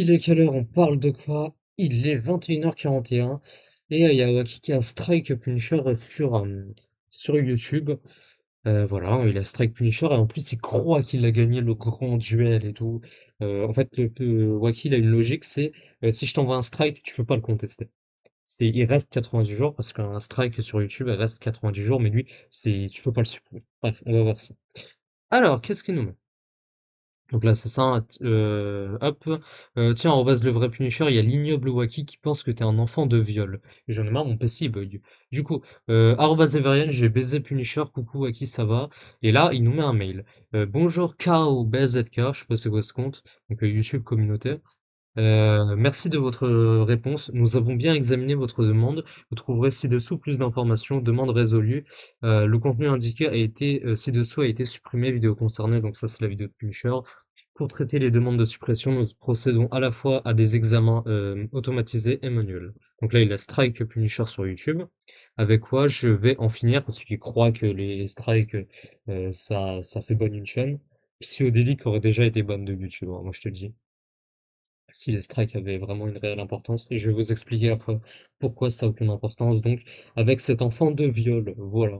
Il est quelle heure? On parle de quoi? Il est 21h41 et il y a Waki qui a strike Punisher sur YouTube. Voilà, il a strike Punisher et en plus il croit qu'il a gagné le grand duel et tout. En fait, Waki il a une logique, c'est si je t'envoie un strike, tu peux pas le contester. Il reste 90 jours parce qu'un strike sur YouTube, il reste 90 jours, mais lui, tu peux pas le supprimer. Bref, on va voir ça. Alors, qu'est-ce qu'il nous met? Donc là, c'est ça, hop, tiens, en base le vrai Punisher, il y a l'ignoble Wacky qui pense que t'es un enfant de viol. Et j'en ai marre, mon PC il bug. Du coup, arobase Everian, j'ai baisé Punisher, coucou Wacky, ça va? Et là, il nous met un mail. Bonjour K.O. BZK, je sais pas c'est quoi ce compte, donc YouTube communauté. Merci de votre réponse. Nous avons bien examiné votre demande. Vous trouverez ci-dessous plus d'informations. Demande résolue. Le contenu indiqué ci-dessous a été supprimé. Vidéo concernée. Donc ça, c'est la vidéo de Punisher. Pour traiter les demandes de suppression, nous procédons à la fois à des examens automatisés et manuels. Donc là, il a strike Punisher sur YouTube. Avec quoi je vais en finir parce qu'il croit que les strikes, ça fait bonne une chaîne. Psyodélique aurait déjà été bonne de YouTube, hein, moi je te le dis si les strikes avaient vraiment une réelle importance, et je vais vous expliquer après pourquoi ça n'a aucune importance, donc avec cet enfant de viol, voilà.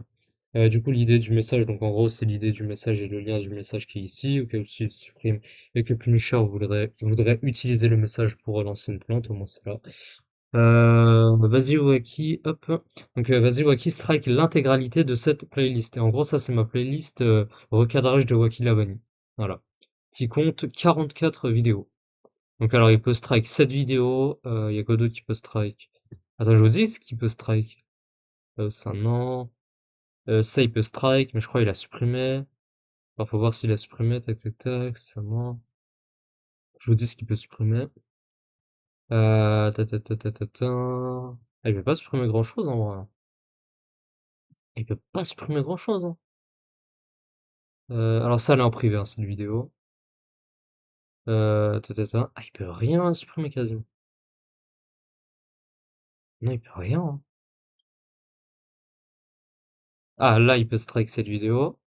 Du coup, l'idée du message, donc en gros, c'est l'idée du message et le lien du message qui est ici, auquel s'il supprime et que Punisher voudrait utiliser le message pour relancer une plainte, au moins c'est là. Vas-y Waki, hop. Donc vas-y Waki, strike l'intégralité de cette playlist. Et en gros, ça c'est ma playlist recadrage de Waki Lavani. Voilà. Qui compte 44 vidéos. Donc alors il peut strike cette vidéo, il y a quoi d'autre qui peut strike? Attends, je vous dis ce qu'il peut strike. Ça non. Ça il peut strike, mais je crois qu'il a supprimé. Alors faut voir s'il a supprimé, tac tac tac, ça non. Je vous dis ce qu'il peut supprimer. Ta ta ta ta ta ta. Ah, il peut pas supprimer grand chose en vrai. Il peut pas supprimer grand chose, hein. Alors ça elle est en privé, hein, cette vidéo. Ta ta ta. Ah, il peut rien supprimer quasiment. Non, il peut rien, hein. Ah là il peut strike cette vidéo.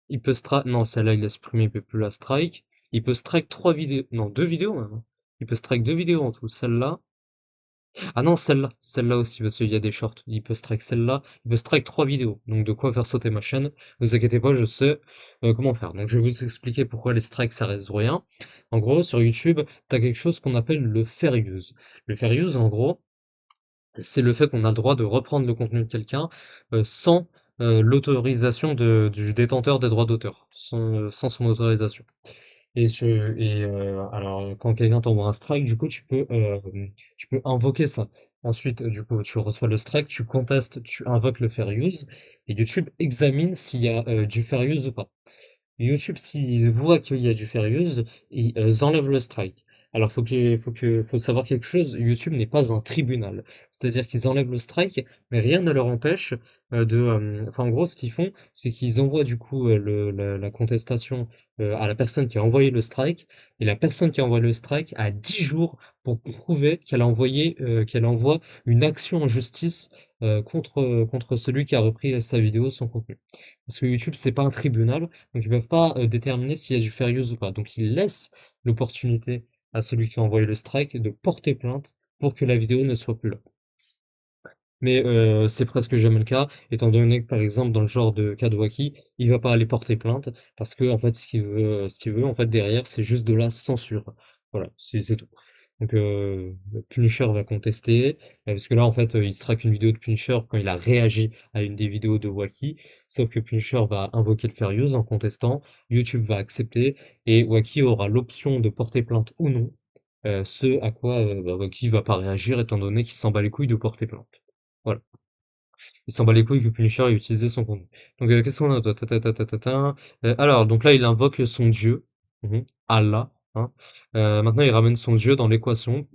Il peut strike. Non, celle-là, il l'a supprimée, il peut plus la strike. Il peut strike trois vidéos. Non, deux vidéos même, hein. Il peut strike deux vidéos en tout. Celle-là. Ah non, celle-là. Celle-là aussi, parce qu'il y a des shorts. Il peut strike celle-là. Il peut strike trois vidéos. Donc de quoi faire sauter ma chaîne. Ne vous inquiétez pas, je sais comment faire. Donc je vais vous expliquer pourquoi les strikes, ça résout rien. En gros, sur YouTube, t'as quelque chose qu'on appelle le fair use. Le fair use, en gros, c'est le fait qu'on a le droit de reprendre le contenu de quelqu'un sans l'autorisation du détenteur des droits d'auteur, sans son autorisation. Alors, quand quelqu'un t'envoie un strike, du coup, tu peux invoquer ça. Ensuite, du coup, tu reçois le strike, tu contestes, tu invoques le fair use, et YouTube examine s'il y a du fair use ou pas. YouTube, s'ils voient qu'il y a du fair use, ils enlèvent le strike. Alors, faut savoir quelque chose, YouTube n'est pas un tribunal. C'est-à-dire qu'ils enlèvent le strike, mais rien ne leur empêche enfin, en gros, ce qu'ils font, c'est qu'ils envoient du coup la contestation à la personne qui a envoyé le strike, et la personne qui a envoyé le strike a 10 jours pour prouver qu'elle envoie une action en justice contre celui qui a repris sa vidéo, son contenu. Parce que YouTube, c'est pas un tribunal, donc ils peuvent pas déterminer s'il y a du fair use ou pas. Donc ils laissent l'opportunité à celui qui a envoyé le strike de porter plainte pour que la vidéo ne soit plus là. Mais c'est presque jamais le cas, étant donné que par exemple dans le genre de cas de Wacky, il va pas aller porter plainte parce que en fait ce qu'il veut en fait derrière c'est juste de la censure. Voilà, c'est tout. Donc Punisher va contester parce que là en fait il se traque une vidéo de Punisher quand il a réagi à une des vidéos de Wacky, sauf que Punisher va invoquer le fair use en contestant, YouTube va accepter et Wacky aura l'option de porter plainte ou non. Ce à quoi Wacky va pas réagir étant donné qu'il s'en bat les couilles de porter plainte. Voilà. Il s'en bat les couilles que Punisher ait utilisé son contenu. Donc, qu'est-ce qu'on a d'autre? Alors, donc là, il invoque son dieu, Allah. Hein. Maintenant, il ramène son dieu dans l'équation.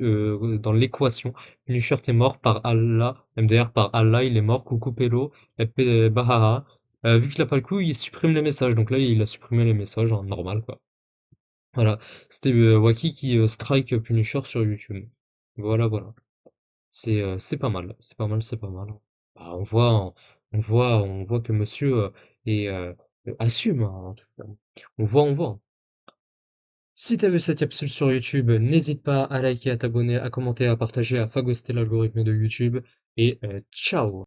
Punisher, t'es mort par Allah. MDR par Allah, il est mort. Coucou Pelo. Bahaha. Vu qu'il a pas le coup, il supprime les messages. Donc là, il a supprimé les messages, hein, normal, quoi. Voilà. C'était Wacky qui strike Punisher sur YouTube. Voilà, voilà. C'est pas mal, c'est pas mal, c'est pas mal. Bah, on voit que monsieur assume, hein, en tout cas. On voit. Si t'as vu cette capsule sur YouTube, n'hésite pas à liker, à t'abonner, à commenter, à partager, à fagoster l'algorithme de YouTube. Et ciao!